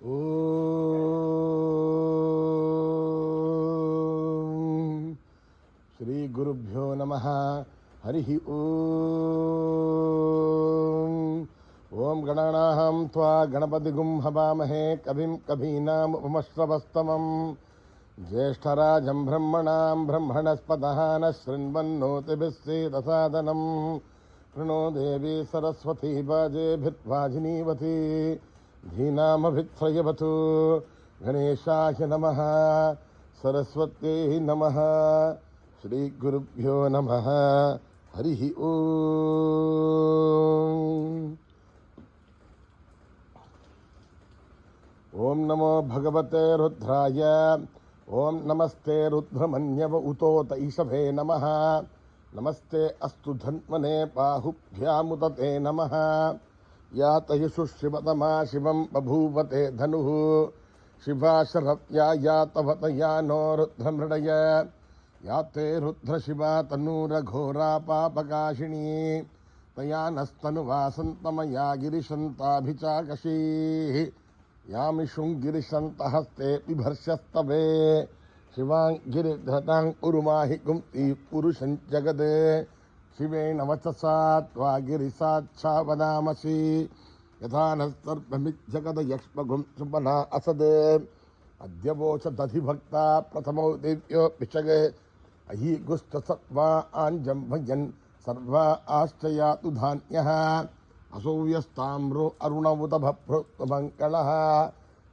ఓం శ్రీ గురుభ్యో నమః. హరి ఓం. ఓం గణానాం త్వా గణపతిగుం హవామహే కవిం కవీనాముపమశ్రవస్తమం జ్యేష్ఠరాజం బ్రహ్మణాం బ్రహ్మణస్పతః న శృణ్వన్నోతిభిస్సేదసాదనం ప్రణో దేవీ సరస్వతీ వాజేభిర్వాజినీవతి ధీనామభిత్రయవతు. గణేశాయ నమః. సరస్వత్యై నమః. శ్రీ గురుభ్యో నమః. హరి ఓం. ఓం నమో భగవతే రుద్రాయ. ఓం నమస్తే రుద్రమన్యవ ఉతోత ఈశభే నమః. నమస్తే అస్తు ధన్వనే బాహుభ్యాముదతే నమః. యాతయసు శివతమా శివం బభూవతే ధనుః. శివాశరవ్యా యాతవతయా నో రుద్రమృడయ. యాతే రుద్రశివా తనూరఘోరా పాపకాశినీ. తయా నస్తనువాసంతమయా గిరిశంతాభిచాకశీః. యామిషుం గిరిశంతహస్తే బిభర్షస్తవే. శివాంగిరిధతాం ఉరుమాహి గుంతి పురుషం జగదే. శివేణ వచసా త్వా గిరిసాక్షా వదామసి. యథా నర్భమిజ్జగదయక్ష్మగుం సుమనా అసదే. అద్యవోచదధిభక్త ప్రథమో దివ్యో పిశగే. అహీగుస్తసత్వా ఆంజంభయన్ సర్వా ఆశ్చయాతు ధాన్యః. అసూయస్తామ్రో అరుణముతభృత్వమంకళః.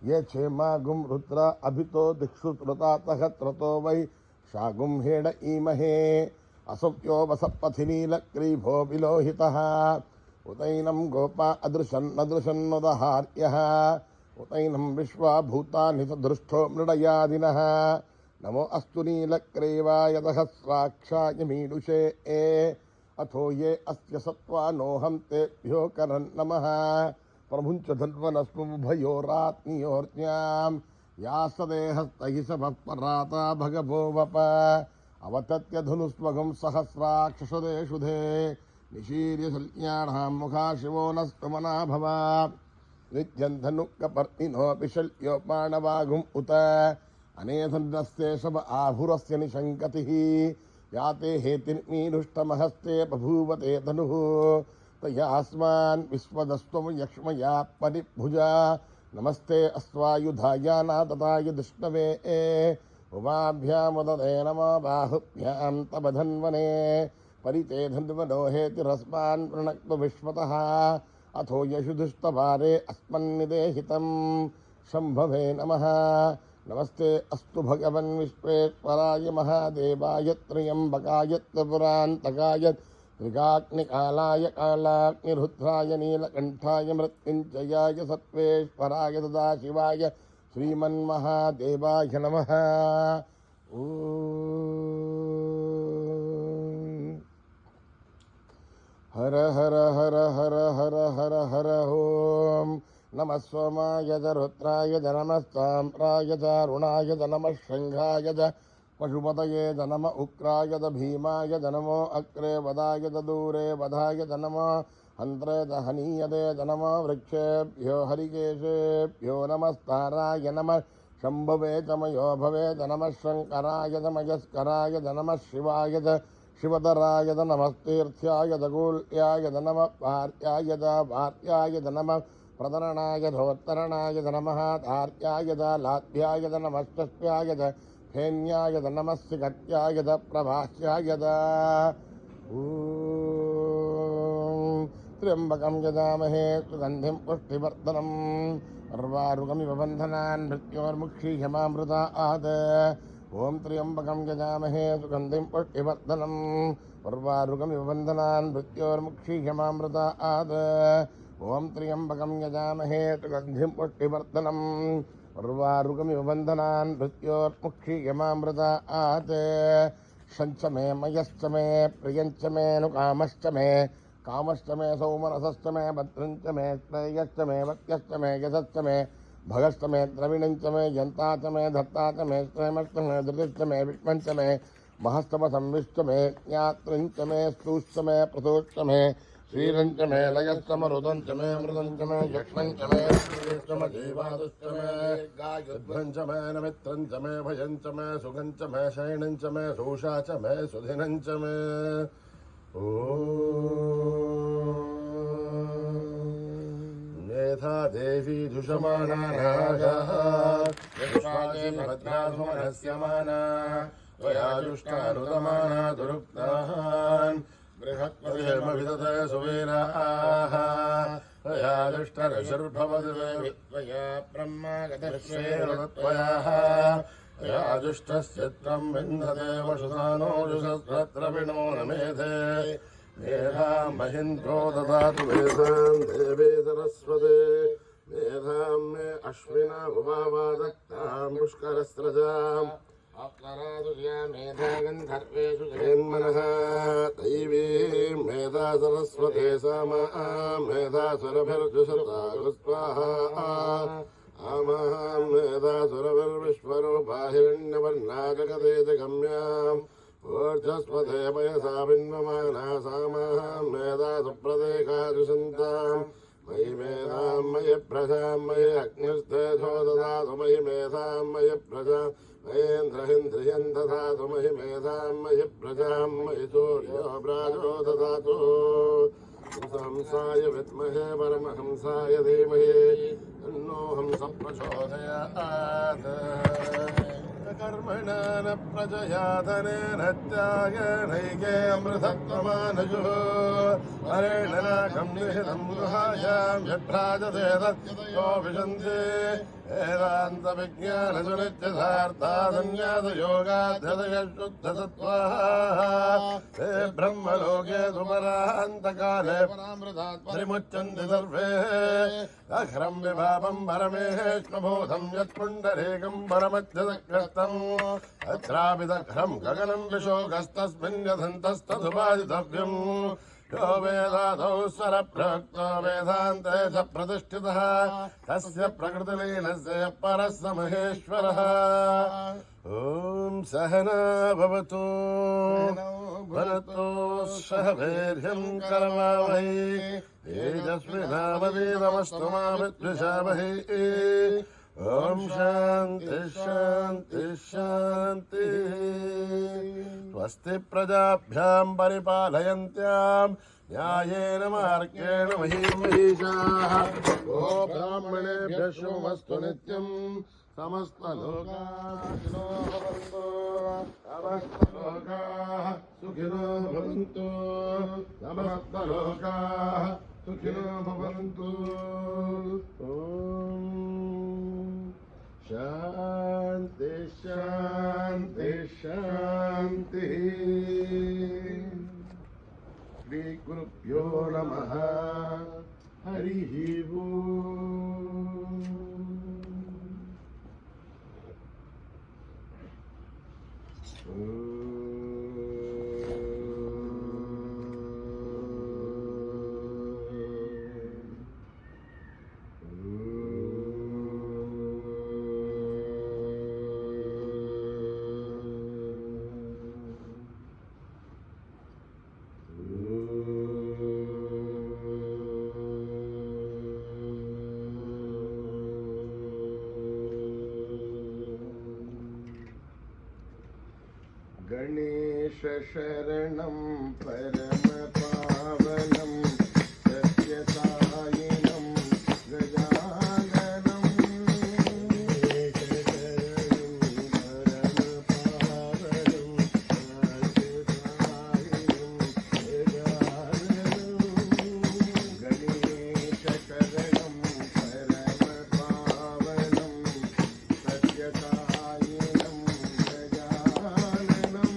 ఏ చేమాగుం రుద్ర అభితో దిక్షు త్రుతాతః త్రతో వై షాగుం హేడ ఈమహే. అసవ్యో వసపథినీలగ్రీభో విలోహితః. ఉతైనం గోపా అదృశన్నదృశన్నుదహార్యః. ఉతైనం విశ్వా భూతాని సదృష్టో మృడయాదినః. నమో అస్తు నీలగ్రీవాయ సహస్రాక్షాయ మీడుషే. అథో ఏ అస్య సత్వానోహం తేభ్యో కరన్ నమః. ప్రభుంచ ధన్వనస్ముభయోరాత్మీయోర్జ్ఞాం. యాసదేహస్తహి సపరాత భగవో వప. అవతత్యధునుస్వగం సహస్రాక్షసుదే. నిశీర్య శల్యాణాం ముఖా శివో నస్తుమనా భవ. నిత్యం ధనుక్కపర్ణినోపి శల్యోపాణవాగుం ఉత. అనేధన్నస్తే శవ ఆభురస్య నిశంకతిః. యాతే హేతిర్మీనుష్టమహస్తే బభూవతే ధనుః. తయాస్మాన్ విశ్వదస్త్వం యక్ష్మయా పరిభుజా. నమస్తే అస్వాయుధాయ నాతతాయ దుష్ణవే. ఉమాభ్యాముదతే నమో బాహుభ్యాం తవ ధన్వనే. పరితే ధన్వనో హేతిరస్మాన్ ప్రణక్తు విశ్వతః. అథో యశుదుష్టవారే అస్మన్నిదేహితం శంభవే నమః. నమస్తే అస్తు భగవన్ విశ్వేశ్వరాయ మహాదేవాయ త్ర్యంబకాయ త్రిపురాంతకాయ త్రికాగ్నికాలాయ కాలాగ్నిరుద్రాయ నీలకంఠాయ మృత్యుంజయాయ సత్వేశ్వరాయ సదాశివాయ శ్రీమన్మహాదేవాయ నమః. హర హర హర హర హర హర హర ఓం. నమః సోమాయ చ రుద్రాయ చ నమః సాంప్రాయ చ అరుణాయ చ నమః శంఘాయ చ పశుపతయే చ నమః ఉగ్రాయ చ భీమాయ చ నమో అగ్రే వదాయ చ దూరే వధాయ చ నమః హంత్రే చ హనీయతే చ నమః వృక్షేభ్యో హరికేశేభ్యో నమస్తారాయ నమః శంభవే చ మయో భవే చ నమః శంకరాయ చ మయస్కరాయ చ నమః శివాయ చ శివధరాయ చ నమస్తీర్థ్యాయ చ గూళ్యాయ చ నమః భార్యాయ చ భార్యాయ చ నమః ప్రదరణాయ ధోత్తరణాయ చ నమః ధార్యాయ చ లాభ్యాయ చ నమఃష్ట్యాయ చ ఫేన్యాయ చ నమః సిగత్యాయ చ ప్రభాస్యాయ చ. త్ర్యంబకం యజామహే సుగంధిం పుష్టివర్ధనం. ఉర్వారుకమివ బంధనాన్ మృత్యోర్ముక్షీయమామృతాత్. ఓం త్ర్యంబకం యజామహే సుగంధిం పుష్టివర్ధనం. ఉర్వారుకమివ బంధనాన్ మృత్యోర్ముక్షీయమామృతాత్. ఓం త్ర్యంబకం యజామహే సుగంధిం పుష్టివర్ధనం. ఉర్వారుకమివ బంధనాన్ మృత్యోర్ముక్షీయమామృతాత్. శంచ మే మయశ్చ మే ప్రియంచ మే నుకామశ్చ మే. కామశ్చ మే సౌమనసశ్చ మే భద్రంచ మే శ్రేయశ్చ మే వత్యశ్చ మే యశశ్చ మే భగశ్చ మే ద్రవిణంచ మే జంతా చ మే ధత్తా చ మే శ్రేమశ్చ మే ధృతిశ్చ మే విష్మంచ మే మహస్తమ సంవిశ్చ మే జ్ఞాత్రించ మే స్తూశ్చ మే ప్రతోశ్చ మే श्रीरञ्च मे लयस्तमरुदञ्च मे मृदञ्च मे यक्ष्मञ्च मे श्रीष्टम जीवादुश्च मे गायुध्वञ्च मे नमित्रञ्च मे भयञ्च मे सुगञ्च मे शयनञ्च मे सूषा च मे सुधिनञ्च मे मेधा देवी जुषमाणानाः भद्रासुमनस्यमाना त्वयाजुष्टानुदमाना दुरुक्तान् बृहत्पतिर्मविदते सुवीराः त्वयाजुष्टरशुर्भवद्वे त्वया ब्रह्मागतश्रेणुत्वयाः त्वयाजुष्टस्य त्वं विन्दते वशुधानोजुषत्र विणो न मेधे मेधां महिन्द्रो ददातु मेधां देवी सरस्वते मेधां मे अश्विना उभावादक्तां पुष्करस्रजाम् मेधागन्धर्वेषु जगन्मनः दैवीं मेधा सरस्वते सामा मेधासुरभिर्जुषतागुस्वाहा आमां मेधासुरभिर्विश्वरूपा हिरण्यवर्णा जगते जगम्याम् ऊर्ध्वस्वते पयसा बिन्वमाना सामां मेधा सुप्रदेकाजुषन्ताम् मयि मेधां मयि प्रजां मयि अग्निस्तेजो ददातु मयि मेधां मयि प्रजां मयेन्द्रहिन्द्रियं ददातु मयि मेधां मयि प्रजां मयि सूर्यो प्राजो ददातु हंसाय विद्महे परमहंसाय धीमहि तन्नो हंसः प्रचोदयात् कर्मणा न प्रजया धनेन त्यागेनैके अमृतत्वमानयुः हरेण नाकं निहितं गुहायां यद्भ्राजते तद्यो विशन्ति वेदान्तविज्ञानसुनित्यसार्थासन्न्यासयोगाध्यतयशुद्धसत्त्वाः ते ब्रह्मलोके सुपरान्तकाले परिमुच्यन्ति सर्वे अघ्रं विभावं परमेष्णभूतं यत्पुण्डरीकं परमध्यदकृष्टम् अत्रापिदघ्रं गगनं विशोकस्तस्मिन् यथन्तस्तदुपादितव्यम् यो वेदादौ स्वरप्रोक्तो वेदान्ते च प्रतिष्ठितः तस्य प्रकृतिलीनस्य परः स महेश्वरः ॐ सहना भवतु भनतो सह वीर्यं करवावहै तेजस्विनावधीतमस्तु मा विद्विषावहै ॐ शान्ति शान्ति शान्तिः स्वस्ति प्रजाभ्यां परिपालयन्त्यां न्यायेन मार्गेण महीं महिषाः गो ब्राह्मणेभ्यः शुभमस्तु नित्यं समस्तलोकाः सुखिनो भवन्तु समस्तलोकाः सुखिनो भवन्तु ॐ शान्ति शान्ति शान्तिः श्री गुरुभ्यो नमः हरिः ओम् गणेश शरणं परम पावनं सत्यसायिनं गजाननं गणेश शरणं परम पावनं सत्यसायिनं गजाननं गणेश शरणं परम पावनं सत्यसायिनं गजाननं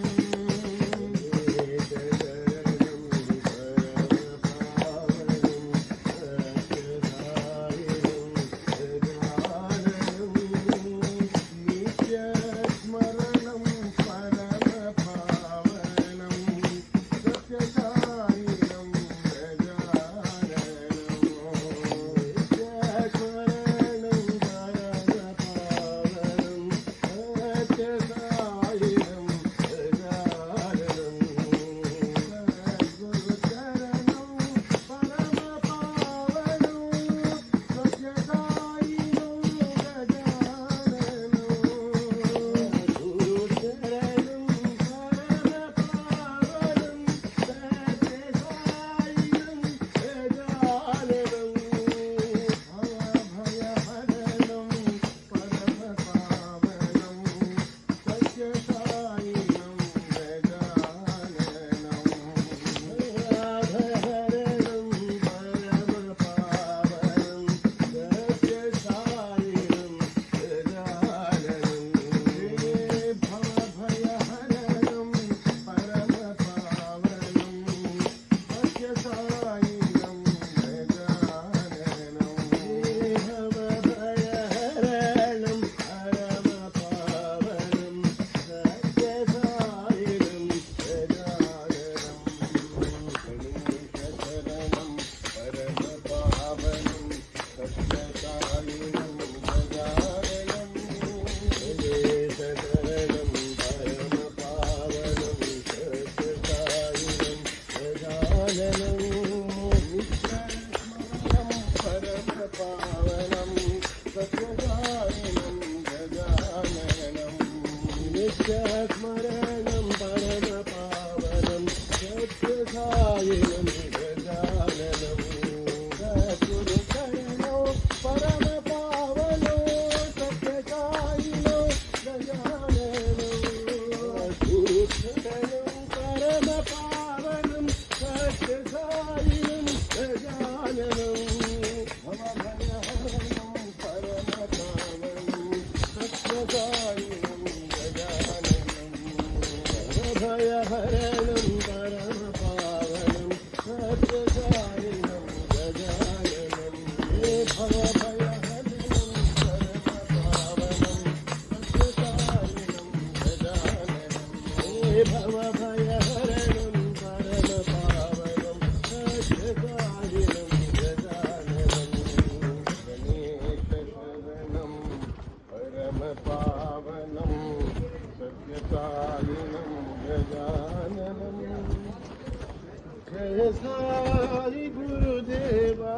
సాయి గురుదేవా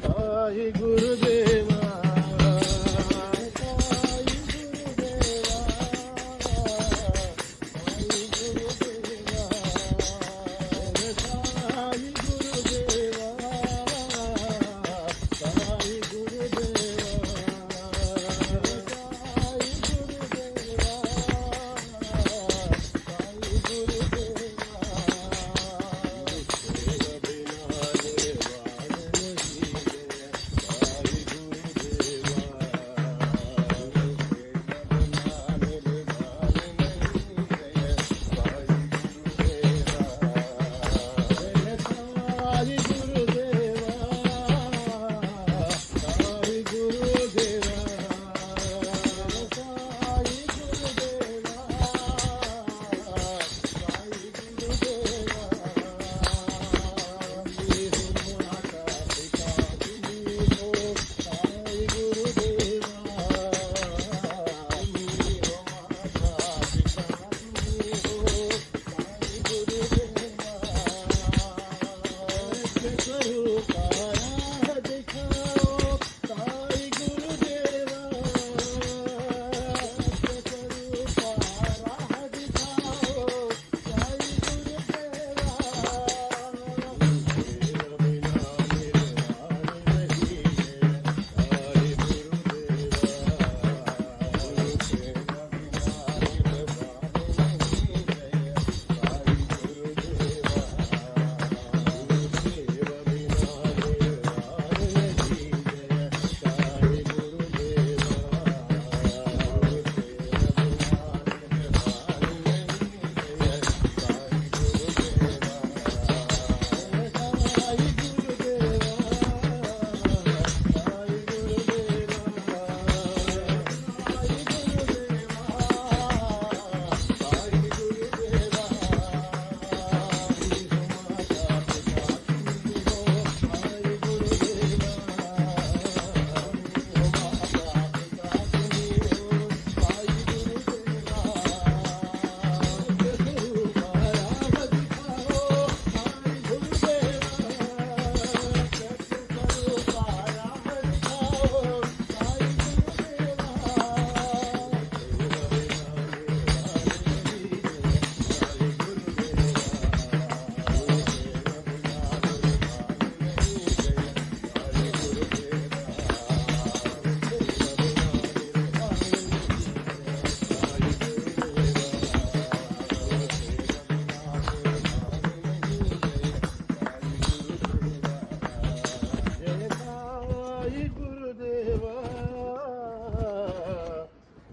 సాయి గురుదేవా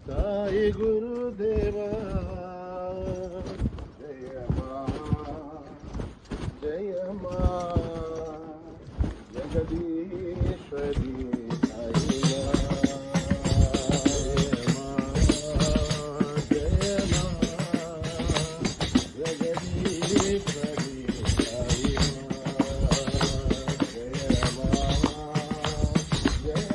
సాయి గురుదేవా జయ మా జగదీశ్వరి జయ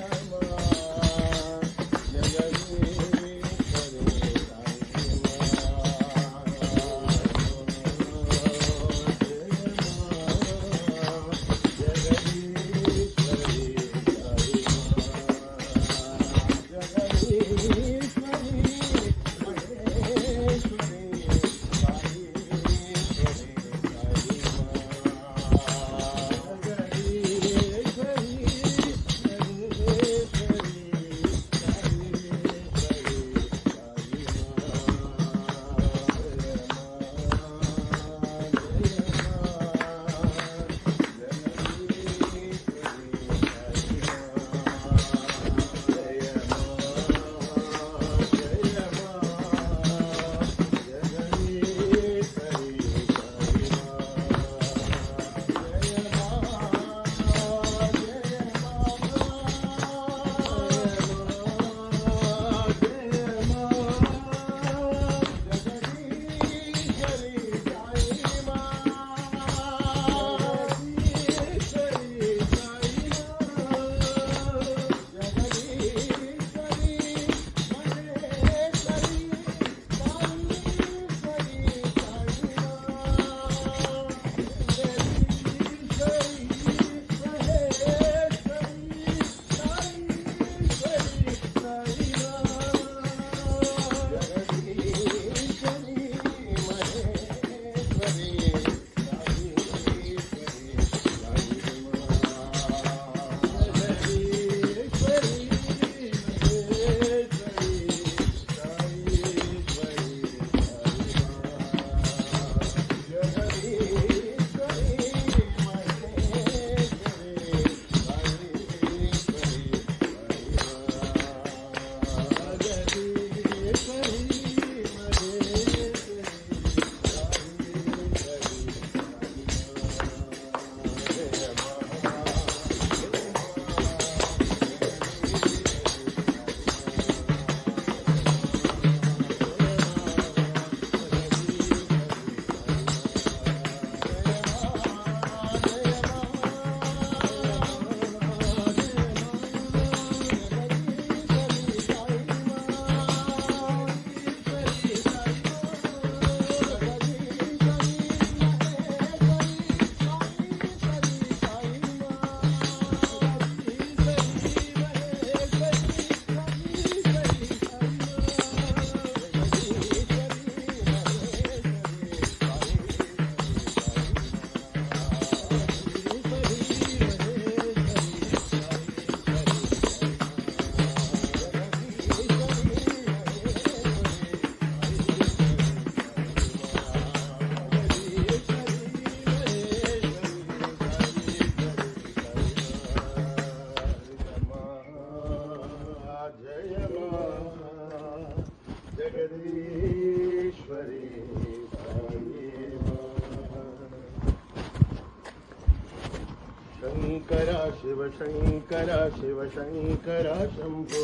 శంకర శివ శంకర శంభో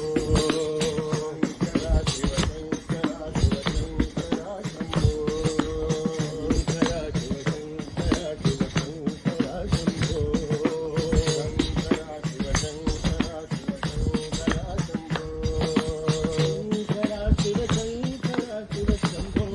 శంకర శివ శంకర శివ శంకర శంభో శంకర శివ శంకర శివ శంకర శంభో శంకర శివ శంకర శివ శంకర శంభో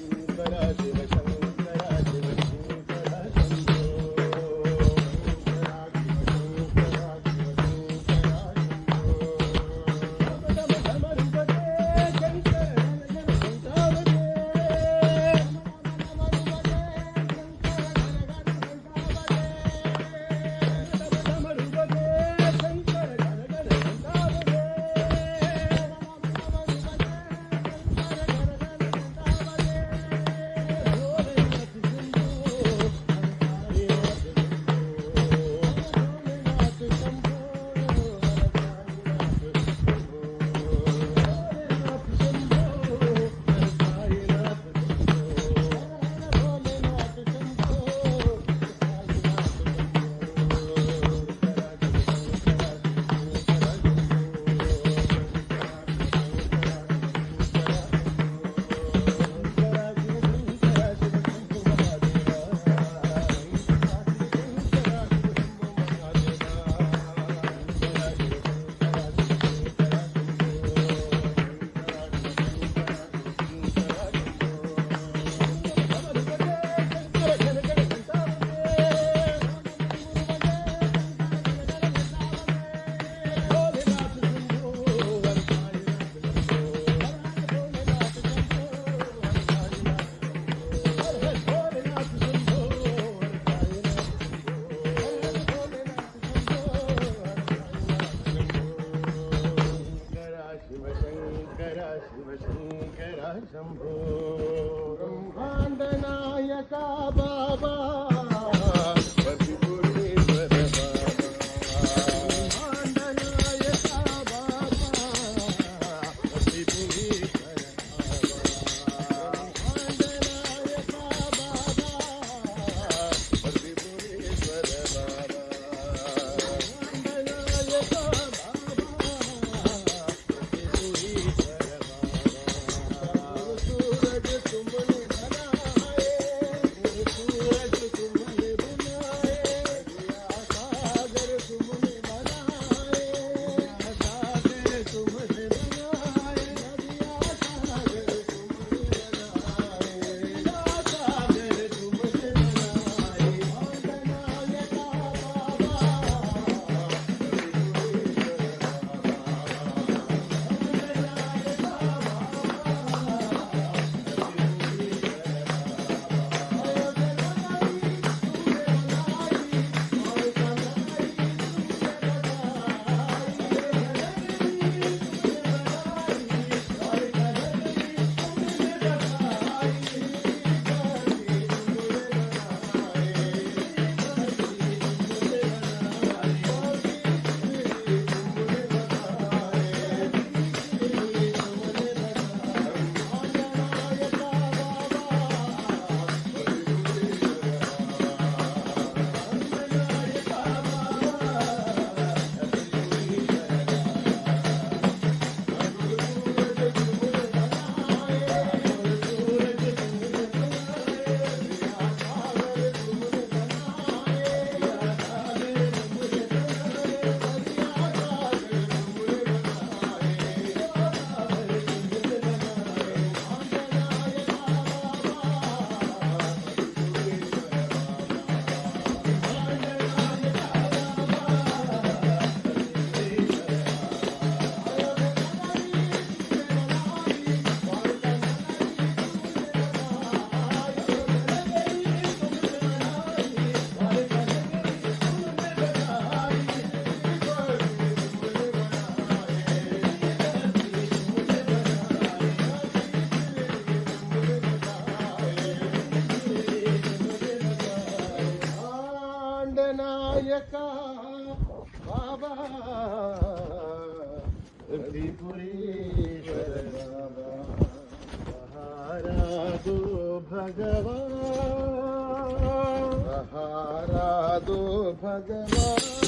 శంకర శివ శంకర శివ శంభో మహాదేవా శివ శంకర శంభో బ్రహ్మాండ నాయక బాబా పతిపురీశ్వర బ్రహ్మాండ నాయక బాబా పతిపురీశ్వర బ్రహ్మాండ నాయక బాబా పతిపురీశ్వర బాబా బ్రహ్మాండ నాయక నాయక బాబా త్రిపురేశ్వర బాబా మహారాజు आराधो भगवान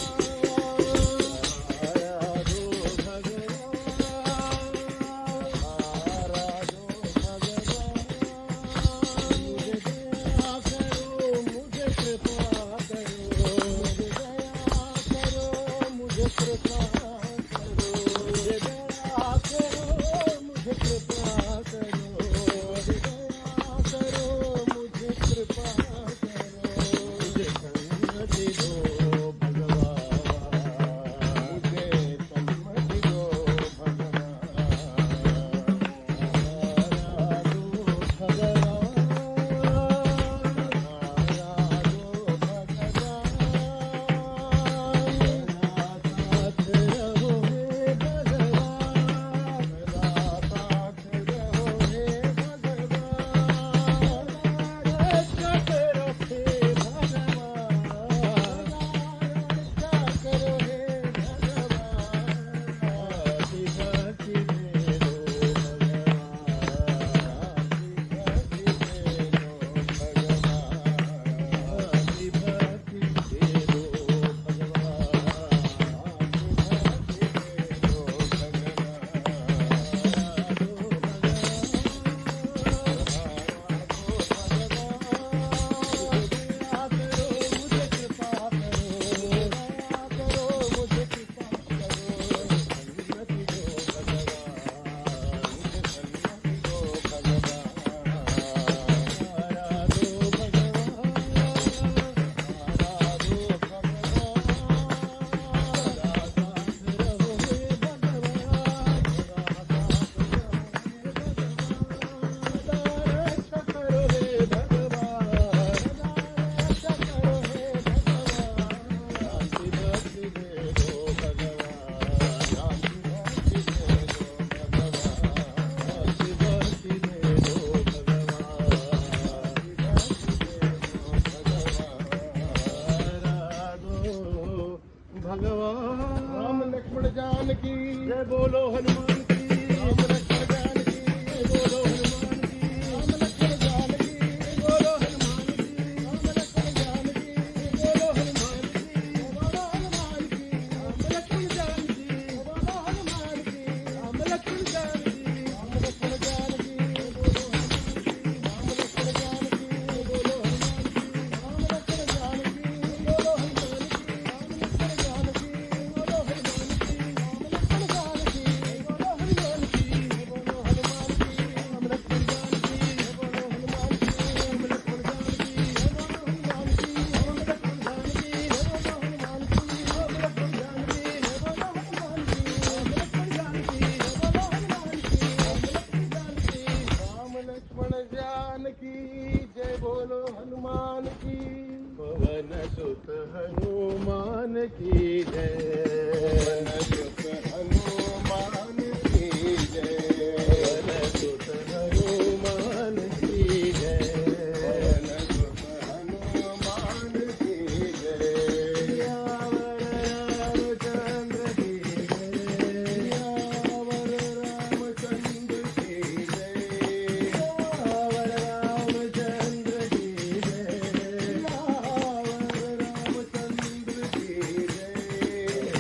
राम लक्ष्मण जानकी जय बोलो हनुमान की राम लक्ष्मण जानकी जय बोलो हनुमान की राम लक्ष्मण जानकी जय बोलो हनुमान की राम लक्ष्मण जानकी जय बोलो हनुमान की बोलो हनुमान की राम लक्ष्मण जानकी बोलो हनुमान की राम लक्ष्मण जानकी राम लक्ष्मण जानकी बोलो राम लक्ष्मण जानकी बोलो हनुमान की राम लक्ष्मण जानकी बोलो हनुमान की जय बोलो हनुमान की पवन सुत हनुमान की जय पवन सुत हनुमान की जय पवन सुत हनुमान की जय पवन सुत हनुमान की जय यावर रामचंद्र की जय यावर रामचंद्र की जय यावर रामचंद्र की जय यावर रामचंद्र की जय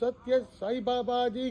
सत्य साई बाबा जी